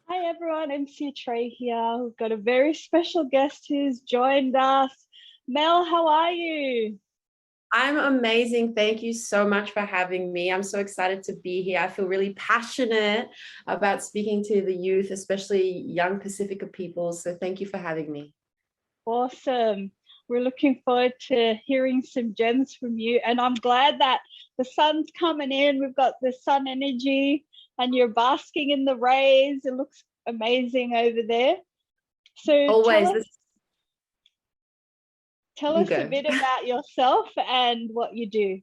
Hi everyone, MC Trey here. We've got a very special guest who's joined us. Mel, how are you? I'm amazing. Thank you so much for having me. I'm so excited to be here. I feel really passionate about speaking to the youth, especially young Pacifica people. So thank you for having me. Awesome. We're looking forward to hearing some gems from you. And I'm glad that the sun's coming in. We've got the sun energy and you're basking in the rays. It looks amazing over there. So tell Always us this, tell you us a go. bit about yourself and what you do.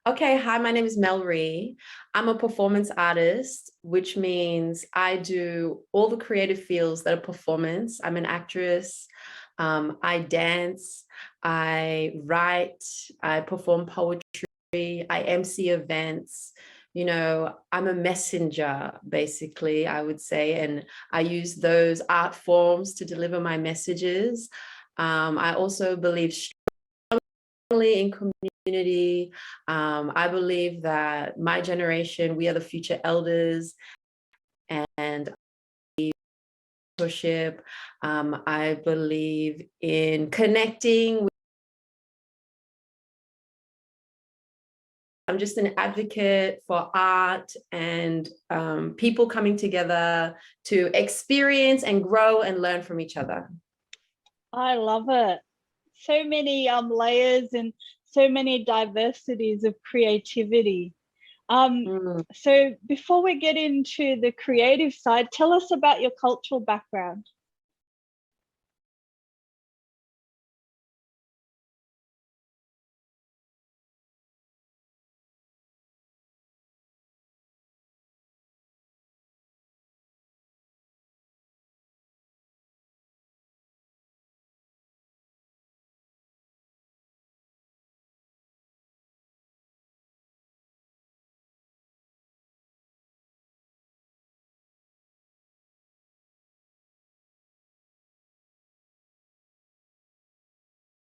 Okay, hi, my name is Melanie Ree. I'm a performance artist, which means I do all the creative fields that are performance. I'm an actress. I dance, I write, I perform poetry, I MC events. I'm a messenger, basically, I would say, and I use those art forms to deliver my messages. I also believe strongly in community. I believe that my generation, we are the future elders, and mentorship. I believe in connecting. I'm just an advocate for art and people coming together to experience and grow and learn from each other. I love it. So many layers and so many diversities of creativity. Mm. So before we get into the creative side, tell us about your cultural background.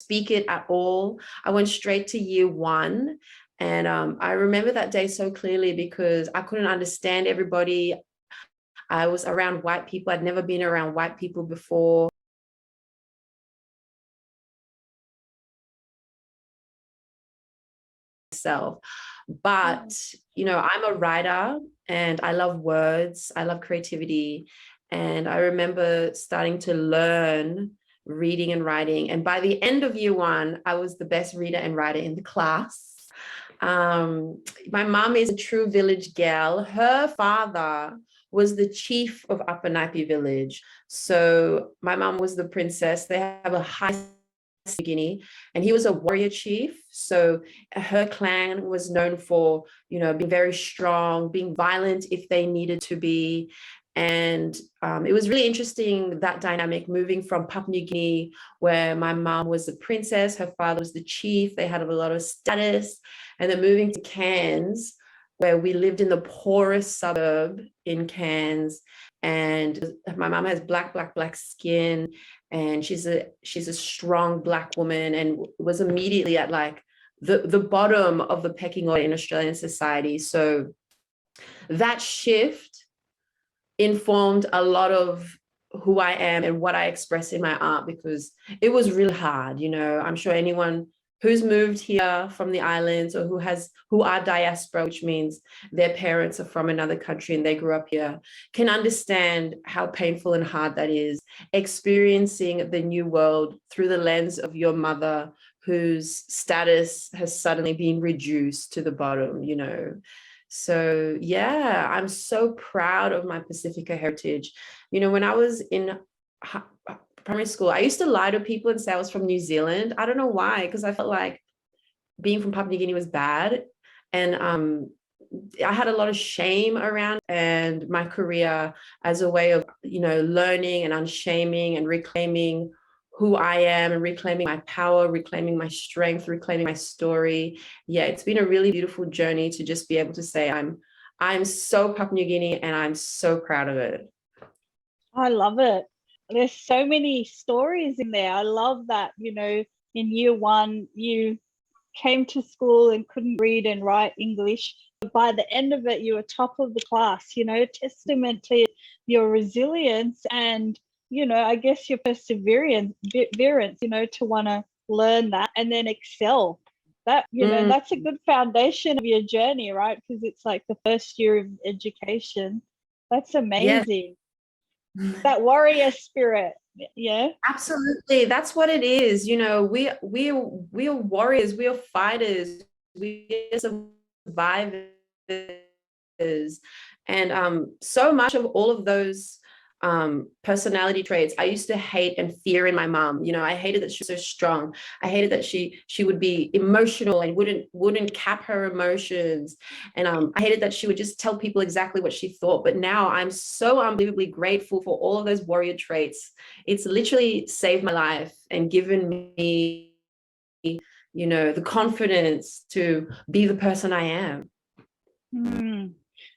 Speak it at all. I went straight to year one. And I remember that day so clearly because I couldn't understand everybody. I was around white people. I'd never been around white people before. Myself. But, I'm a writer and I love words. I love creativity. And I remember starting to learn reading and writing. And by the end of year one, I was the best reader and writer in the class. My mom is a true village gal. Her father was the chief of Upper Naipi village. So my mom was the princess. They have a high Guinea, and he was a warrior chief. So her clan was known for, being very strong, being violent if they needed to be. And it was really interesting, that dynamic, moving from Papua New Guinea, where my mom was the princess, her father was the chief, they had a lot of status, and then moving to Cairns, where we lived in the poorest suburb in Cairns. And my mom has black skin, and she's a strong Black woman, and was immediately at like the bottom of the pecking order in Australian society. So that shift informed a lot of who I am and what I express in my art, because it was really hard. I'm sure anyone who's moved here from the islands, or who are diaspora, which means their parents are from another country and they grew up here, can understand how painful and hard that is, experiencing the new world through the lens of your mother, whose status has suddenly been reduced to the bottom. So yeah, I'm so proud of my Pacifica heritage. When I was in primary school, I used to lie to people and say I was from New Zealand. I don't know why, because I felt like being from Papua New Guinea was bad. And I had a lot of shame around and my career, as a way of, learning and unshaming and reclaiming who I am and reclaiming my power, reclaiming my strength, reclaiming my story. Yeah, it's been a really beautiful journey to just be able to say I'm so Papua New Guinea, and I'm so proud of it. I love it. There's so many stories in there. I love that, in year one, you came to school and couldn't read and write English. by the end of it, you were top of the class, you know, testament to your resilience and, you know, I guess your perseverance, you know, to want to learn that and then excel. That, you know, that's a good foundation of your journey, right? Because it's like the first year of education. That's amazing. Yes. That warrior spirit. Yeah. Absolutely. That's what it is. You know, we are warriors, we are fighters, we are survivors. And so much of all of those personality traits I used to hate and fear in my mom. You know, I hated that she was so strong. I hated that she would be emotional and wouldn't cap her emotions. And I hated that she would just tell people exactly what she thought. But now I'm so unbelievably grateful for all of those warrior traits. It's literally saved my life and given me, you know, the confidence to be the person I am.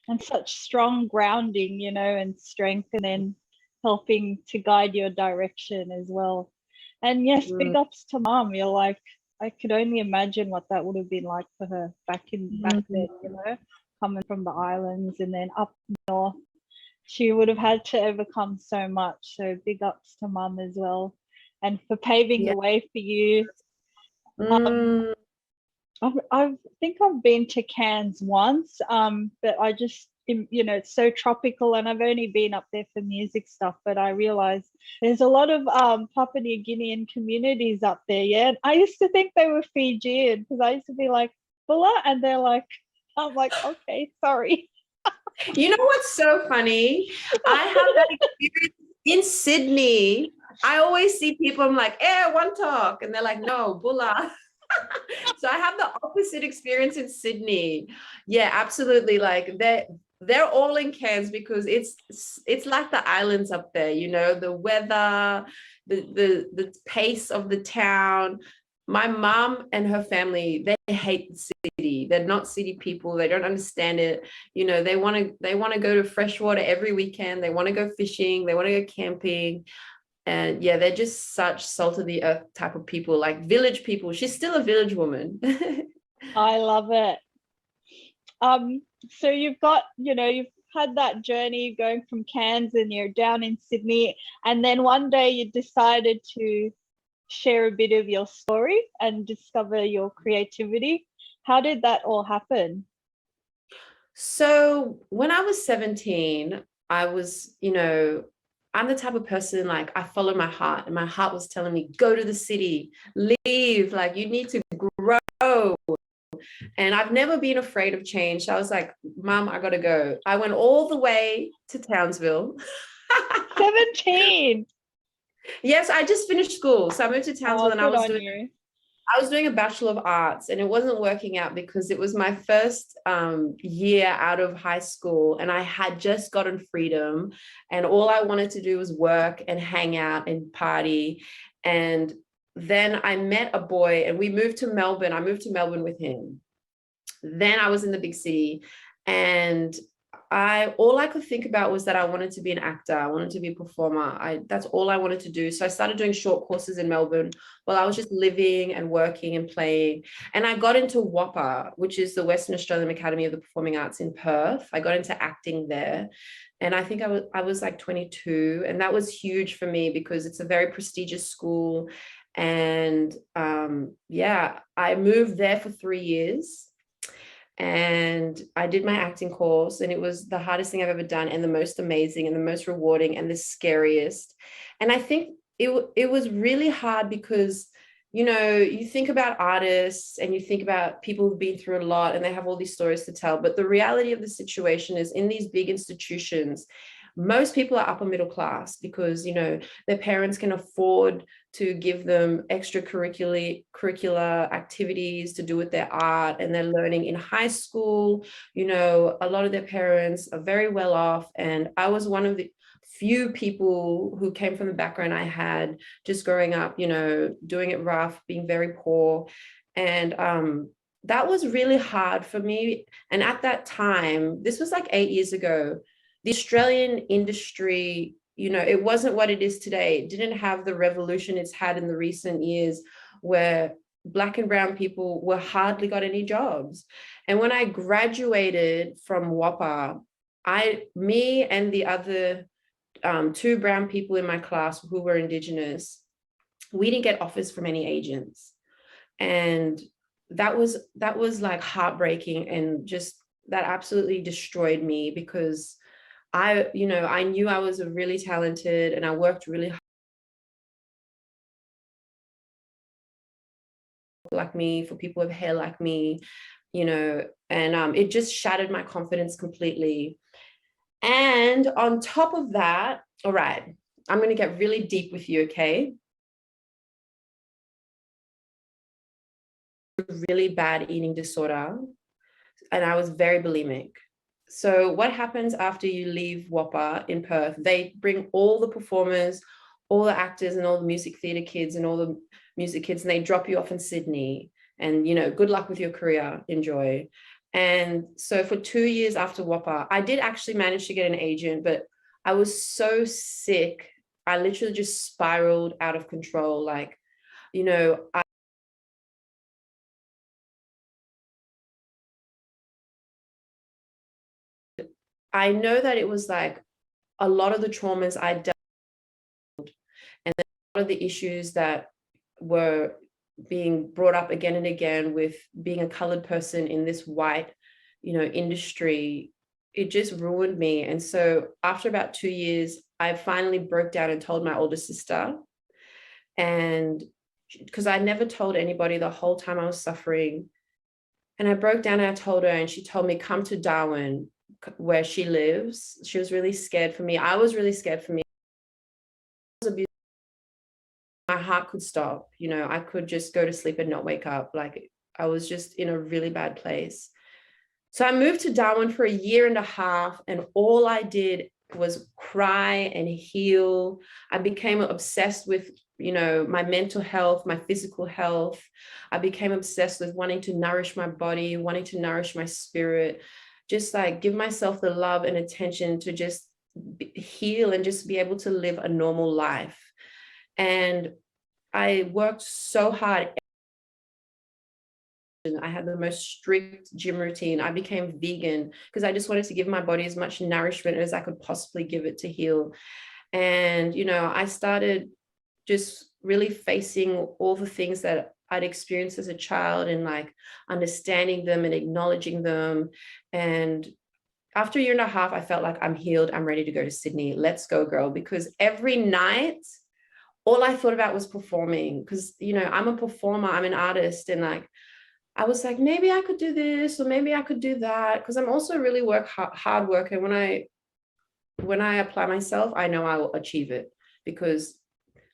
And such strong grounding, you know, and strength, and then helping to guide your direction as well. And yes, big ups to mom. You're like, I could only imagine what that would have been like for her back then, you know, coming from the islands and then up north. She would have had to overcome so much. So big ups to mum as well, and for paving the way for you. I think I've been to Cairns once, but I just, you know, it's so tropical and I've only been up there for music stuff, but I realized there's a lot of Papua New Guinean communities up there, yeah? And I used to think they were Fijian because I used to be like, Bula, and they're like, I'm like, okay, sorry. You know what's so funny? I have that experience in Sydney. I always see people, I'm like, one talk. And they're like, no, Bula. So I have the opposite experience in Sydney. Yeah, absolutely. Like they're all in Cairns because it's like the islands up there, you know, the weather, the pace of the town. My mom and her family, they hate the city. They're not city people. They don't understand it. You know, they want to go to freshwater every weekend. They want to go fishing. They want to go camping. And yeah, they're just such salt of the earth type of people, like village people. She's still a village woman. I love it. So you've got, you know, you've had that journey going from Cairns and you're down in Sydney, and then one day you decided to share a bit of your story and discover your creativity. How did that all happen? So when I was 17, I was, you know, I'm the type of person, like, I follow my heart, and my heart was telling me, go to the city, leave, like, you need to grow. And I've never been afraid of change. So I was like, Mom, I gotta go. I went all the way to Townsville. 17. Yes, I just finished school. So I moved to Townsville, and I was doing a Bachelor of Arts, and it wasn't working out because it was my first year out of high school, and I had just gotten freedom, and all I wanted to do was work and hang out and party. And then I met a boy and we moved to Melbourne. I moved to Melbourne with him. Then I was in the big city, and all I could think about was that I wanted to be an actor. I wanted to be a performer. That's all I wanted to do. So I started doing short courses in Melbourne while I was just living and working and playing. And I got into WAPA, which is the Western Australian Academy of the Performing Arts in Perth. I got into acting there. And I think I was like 22. And that was huge for me because it's a very prestigious school. And yeah, I moved there for 3 years. And I did my acting course, and it was the hardest thing I've ever done, and the most amazing and the most rewarding and the scariest. And I think it was really hard because, you know, you think about artists and you think about people who've been through a lot and they have all these stories to tell. But the reality of the situation is, in these big institutions, most people are upper middle class because, you know, their parents can afford to give them curricular activities to do with their art, and they're learning in high school. You know, a lot of their parents are very well off, and I was one of the few people who came from the background I had, just growing up, you know, doing it rough, being very poor. And that was really hard for me. And at that time, this was like 8 years ago, the Australian industry, you know, it wasn't what it is today. It didn't have the revolution it's had in the recent years, where Black and brown people were hardly got any jobs. And when I graduated from WAPA, me and the other two brown people in my class who were Indigenous, we didn't get offers from any agents. And that was like heartbreaking, and just that absolutely destroyed me, because I knew I was really talented and I worked really hard like me, for people with hair like me, and it just shattered my confidence completely. And on top of that, all right, I'm going to get really deep with you, okay? Really bad eating disorder, and I was very bulimic. So what happens after you leave WAPA in Perth? They bring all the performers, all the actors and all the music theatre kids and all the music kids, and they drop you off in Sydney. And, good luck with your career, enjoy. And so for 2 years after WAPA, I did actually manage to get an agent, but I was so sick. I literally just spiraled out of control. Like, I know that it was like a lot of the traumas I dealt with, and a lot of the issues that were being brought up again and again with being a colored person in this white, industry, it just ruined me. And so after about 2 years, I finally broke down and told my older sister. And because I never told anybody the whole time I was suffering. And I broke down and I told her, and she told me, come to Darwin, where she lives. She was really scared for me. I was really scared for me. My heart could stop, I could just go to sleep and not wake up. Like, I was just in a really bad place. So I moved to Darwin for 1.5 years, and all I did was cry and heal. I became obsessed with, my mental health, my physical health. I became obsessed with wanting to nourish my body, wanting to nourish my spirit, just like give myself the love and attention to just heal and just be able to live a normal life. And I worked so hard. I had the most strict gym routine. I became vegan because I just wanted to give my body as much nourishment as I could possibly give it to heal. And, I started just really facing all the things that I'd experienced as a child, and like understanding them and acknowledging them. And after 1.5 years, I felt like I'm healed. I'm ready to go to Sydney. Let's go, girl. Because every night, all I thought about was performing, because, I'm a performer, I'm an artist. And like, I was like, maybe I could do this, or maybe I could do that. Because I'm also really hard worker. When I apply myself, I know I will achieve it, because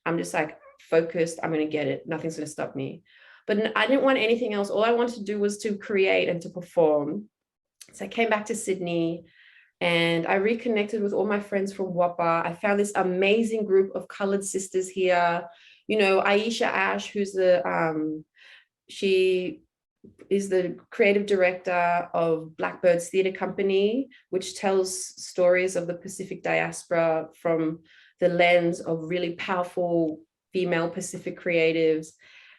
I'm just like focused. I'm going to get it. Nothing's going to stop me. But I didn't want anything else. All I wanted to do was to create and to perform. So I came back to Sydney, and I reconnected with all my friends from WAPA. I found this amazing group of colored sisters here. Aisha Ash, who's she is the creative director of Blackbird's Theatre Company, which tells stories of the Pacific diaspora from the lens of really powerful female Pacific creatives.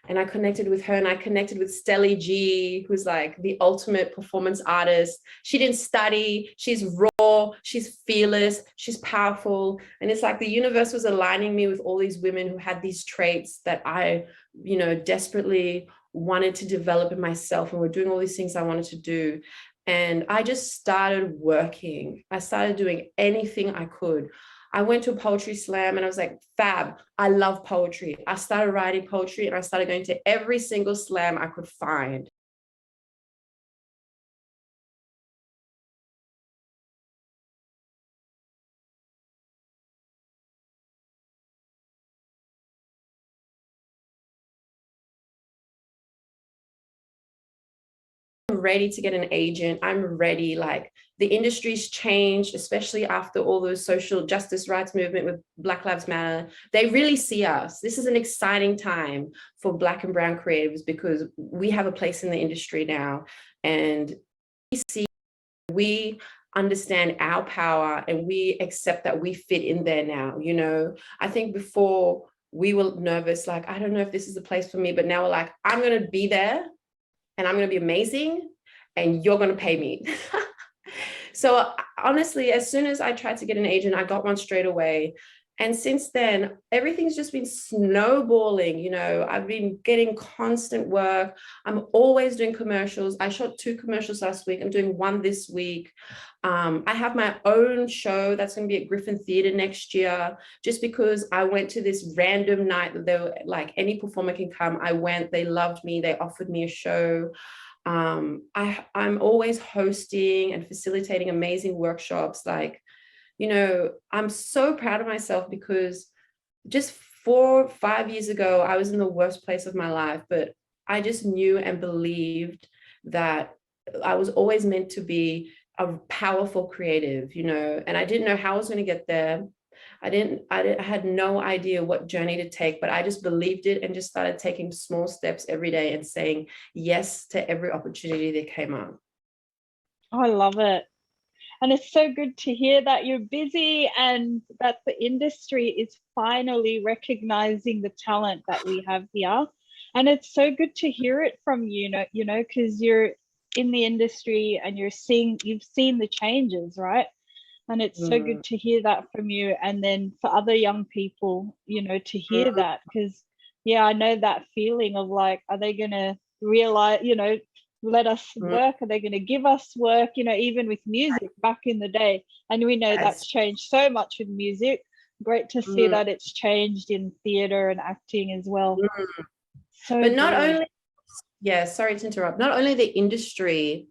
And I connected with her, and I connected with Stelly G, who's like the ultimate performance artist. She didn't study, she's raw, she's fearless, she's powerful. And it's like the universe was aligning me with all these women who had these traits that I, desperately wanted to develop in myself, and were doing all these things I wanted to do. And I just started working. I started doing anything I could. I went to a poetry slam, and I was like, fab, I love poetry. I started writing poetry, and I started going to every single slam I could find. I'm ready to get an agent. I'm ready. Like, the industry's changed, especially after all those social justice rights movement with Black Lives Matter. They really see us. This is an exciting time for Black and brown creatives, because we have a place in the industry now, and we understand our power, and we accept that we fit in there now. I think before we were nervous, like, I don't know if this is the place for me, but now we're like, I'm going to be there and I'm going to be amazing and you're going to pay me. So honestly, as soon as I tried to get an agent, I got one straight away. And since then, everything's just been snowballing. You know, I've been getting constant work. I'm always doing commercials. I shot 2 commercials last week. I'm doing 1 this week. I have my own show that's going to be at Griffin Theatre next year, just because I went to this random night that they were like, any performer can come. I went, they loved me. They offered me a show. I'm always hosting and facilitating amazing workshops. Like, you know, I'm so proud of myself because just 4 or 5 years ago, I was in the worst place of my life, but I just knew and believed that I was always meant to be a powerful creative, you know, and I didn't know how I was going to get there. I had no idea what journey to take, but I just believed it and just started taking small steps every day and saying yes to every opportunity that came up. Oh, I love it. And it's so good to hear that you're busy and that the industry is finally recognizing the talent that we have here. And it's so good to hear it from because you're in the industry and you've seen the changes, right? And it's so good to hear that from you. And then for other young people, to hear that, because I know that feeling of like, are they going to realize, let us work? Are they going to give us work? Even with music back in the day. And we know that's changed so much with music. Great to see that it's changed in theater and acting as well. So but not only, sorry to interrupt, not only the industry,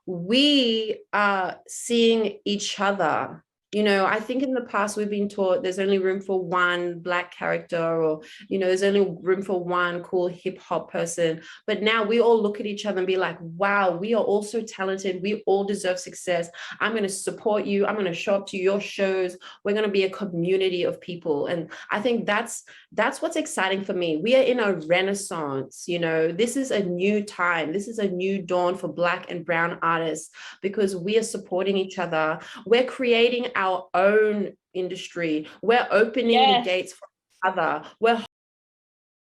we are seeing each other. You know, I think in the past we've been taught there's only room for one Black character, or, there's only room for one cool hip hop person. But now we all look at each other and be like, wow, we are all so talented. We all deserve success. I'm going to support you. I'm going to show up to your shows. We're going to be a community of people. And I think that's what's exciting for me. We are in a renaissance. This is a new time. This is a new dawn for Black and brown artists, because we are supporting each other. We're creating our own industry. We're opening the gates for each other. We're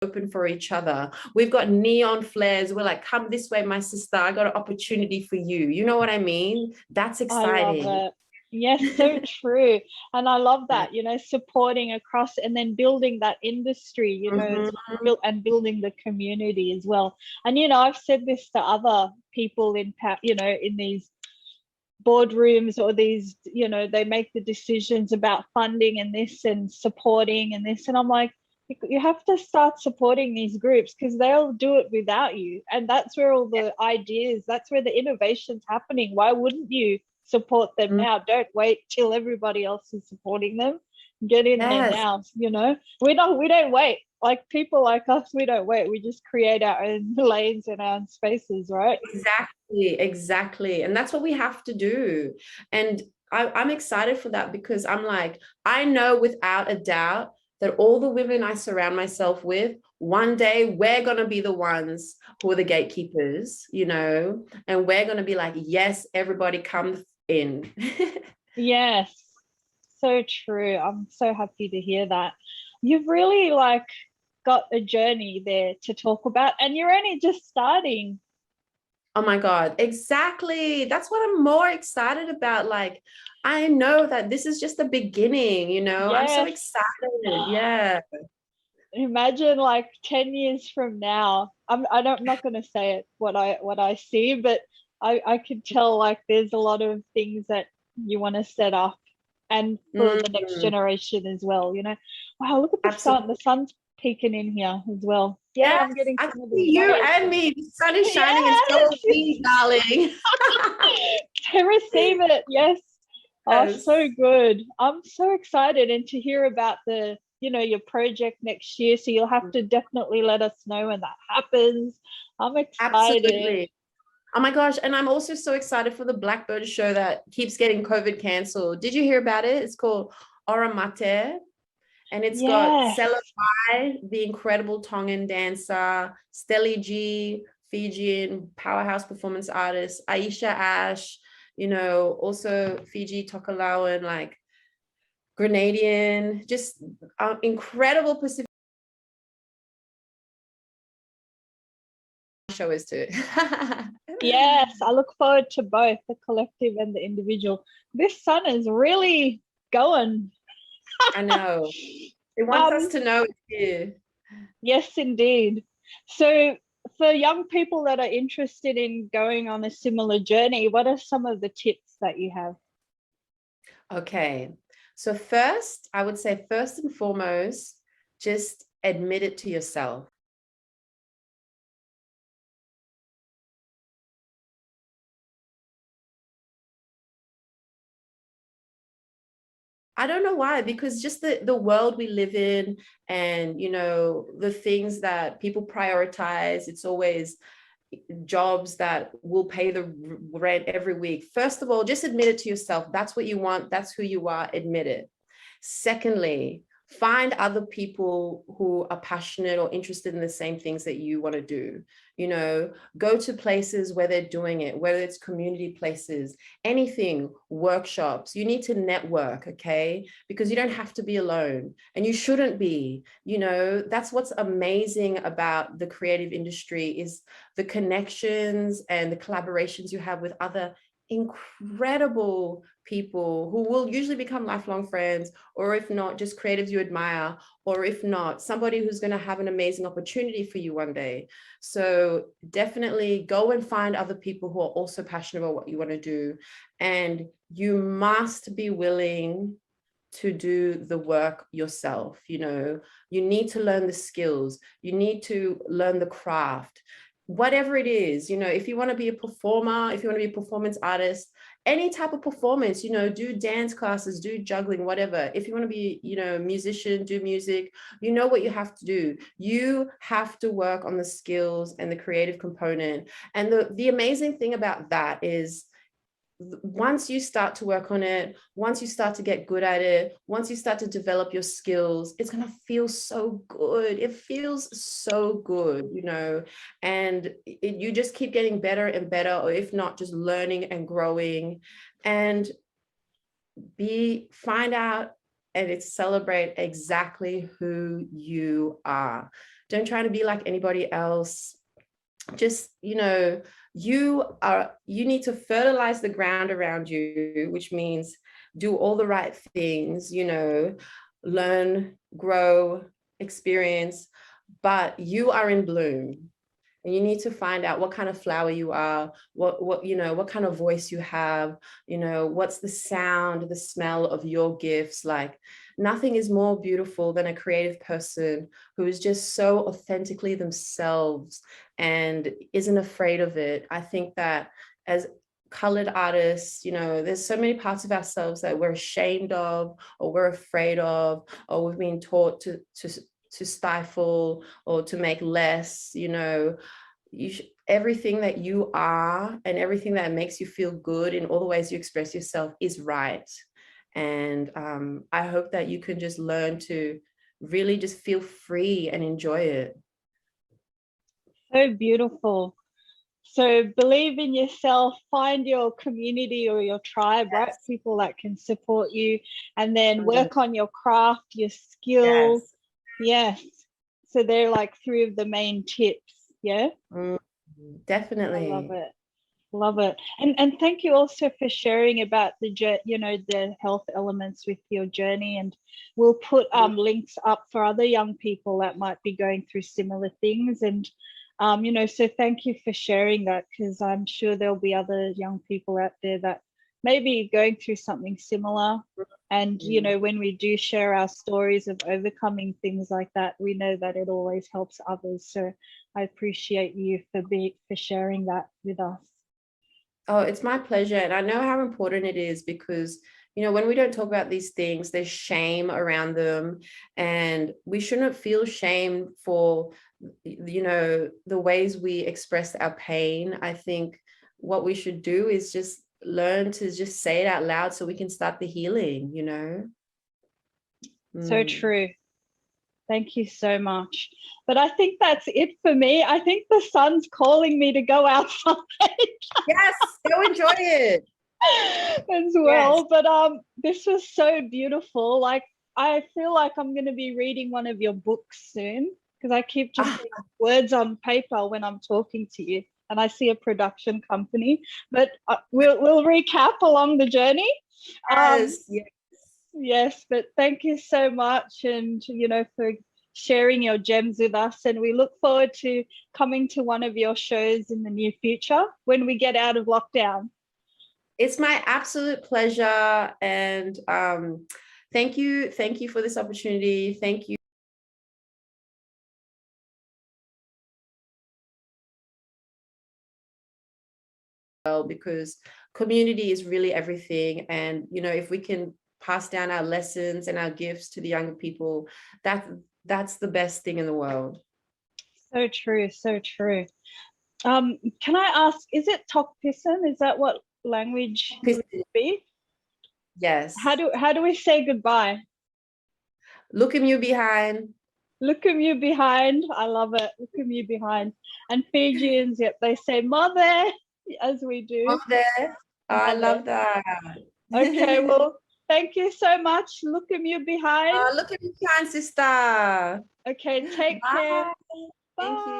open for each other. We've got neon flares. We're like, come this way, my sister. I got an opportunity for you. You know what I mean? That's exciting. I love it. Yes, so true. And I love that, supporting across and then building that industry, and building the community as well. And, I've said this to other people in these boardrooms, or these, they make the decisions about funding and this and supporting and this. And I'm like, you have to start supporting these groups, because they'll do it without you. And that's where all the ideas, that's where the innovation's happening. Why wouldn't you support them now? Don't wait till everybody else is supporting them. Get in there now. We don't wait. Like people like us, we don't wait. We just create our own lanes and our own spaces, right? Exactly. And that's what we have to do. And I'm excited for that, because I'm like, I know without a doubt that all the women I surround myself with, one day we're going to be the ones who are the gatekeepers, and we're going to be like, yes, everybody come in. Yes, so true. I'm so happy to hear that. You've really got a journey there to talk about, and you're only just starting. Oh my God, exactly. That's what I'm more excited about. Like, I know that this is just the beginning, I'm so excited. Yeah. Imagine 10 years from now, I'm not going to say it what I see, but I could tell there's a lot of things that you want to set up, and for the next generation as well. Wow, look at the sun. The sun's peeking in here as well. Yeah, I'm getting I can see you and me. The sun is shining. It's so me, darling. To receive it. Yes. Oh, so good. I'm so excited, and to hear about the your project next year. So you'll have to definitely let us know when that happens. I'm excited. Absolutely. Oh my gosh. And I'm also so excited for the Blackbird show that keeps getting COVID canceled. Did you hear about it? It's called Ora Mate. And it's got Stella Mai, the incredible Tongan dancer, Stelly G, Fijian powerhouse performance artist, Aisha Ash, also Fiji Tokalauan, Grenadian, just incredible Pacific show is too. Yes, I look forward to both the collective and the individual. This sun is really going. I know. It wants us to know it's here. Yes, indeed. So for young people that are interested in going on a similar journey, what are some of the tips that you have? Okay. So first, I would say first and foremost, just admit it to yourself. I don't know why, because just the world we live in and, you know, the things that people prioritize, it's always jobs that will pay the rent every week. First of all, just admit it to yourself. That's what you want. That's who you are. Admit it. Secondly, find other people who are passionate or interested in the same things that you want to do. You know, go to places where they're doing it, whether it's community places, anything, workshops. You need to network, okay? Because you don't have to be alone, and you shouldn't be. You know, that's what's amazing about the creative industry, is the connections and the collaborations you have with other incredible people who will usually become lifelong friends, or if not, just creatives you admire, or if not, somebody who's going to have an amazing opportunity for you one day. So definitely go and find other people who are also passionate about what you want to do. And you must be willing to do the work yourself. You know, you need to learn the skills, you need to learn the craft, whatever it is. You know, if you want to be a performer, if you want to be a performance artist, any type of performance, you know, do dance classes, do juggling, whatever. If you want to be, you know, a musician, do music. You know what you have to do. You have to work on the skills and the creative component. And the amazing thing about that is, once you start to work on it, once you start to get good at it, once you start to develop your skills, it's going to feel so good. It feels so good, you know, and you just keep getting better and better, or if not, just learning and growing. And find out and celebrate exactly who you are. Don't try to be like anybody else. Just, you know, you need to fertilize the ground around you, which means do all the right things, you know, learn, grow, experience, but you are in bloom. And you need to find out what kind of flower you are, what you know, what kind of voice you have, you know, what's the sound, the smell of your gifts. Like, nothing is more beautiful than a creative person who is just so authentically themselves and isn't afraid of it. I think that as colored artists, you know, there's so many parts of ourselves that we're ashamed of, or we're afraid of, or we've been taught to stifle or to make less. You know, everything that you are and everything that makes you feel good in all the ways you express yourself is right. And I hope that you can just learn to really just feel free and enjoy it. So beautiful. So believe in yourself, find your community or your tribe, yes, right? People that can support you, and then work on your craft, your skills. Yes. So they're like three of the main tips. Yeah. Definitely. I love it. Love it. And thank you also for sharing about the, you know, the health elements with your journey. And we'll put links up for other young people that might be going through similar things. And you know, so thank you for sharing that, because I'm sure there'll be other young people out there that may be going through something similar. And, you know, when we do share our stories of overcoming things like that, we know that it always helps others. So I appreciate you for sharing that with us. Oh, it's my pleasure. And I know how important it is, because, you know, when we don't talk about these things, there's shame around them, and we shouldn't feel shame for, you know, the ways we express our pain. I think what we should do is just learn to just say it out loud so we can start the healing, you know. So true. Thank you so much. But I think that's it for me. I think the sun's calling me to go outside. Yes, go enjoy it. As well. Yes. But this was so beautiful. Like, I feel like I'm going to be reading one of your books soon, because I keep just seeing words on paper when I'm talking to you, and I see a production company. But we'll recap along the journey. Yes, yes. Yes, but thank you so much, and for sharing your gems with us. And we look forward to coming to one of your shows in the near future when we get out of lockdown. It's my absolute pleasure, and thank you for this opportunity. Thank you. Because community is really everything, and if we can pass down our lessons and our gifts to the younger people, that's the best thing in the world. So true, so true. Can I ask, is it Tok Pisin? Is that what language it would be? Yes. How do we say goodbye? Look him you behind. Look him you behind. I love it. Look him you behind. And Fijians, yep, they say mother, as we do. Mother. Oh, I love that. Okay, well, thank you so much. Look him you behind. Look him you behind, sister. Okay, take care. Bye. Thank you.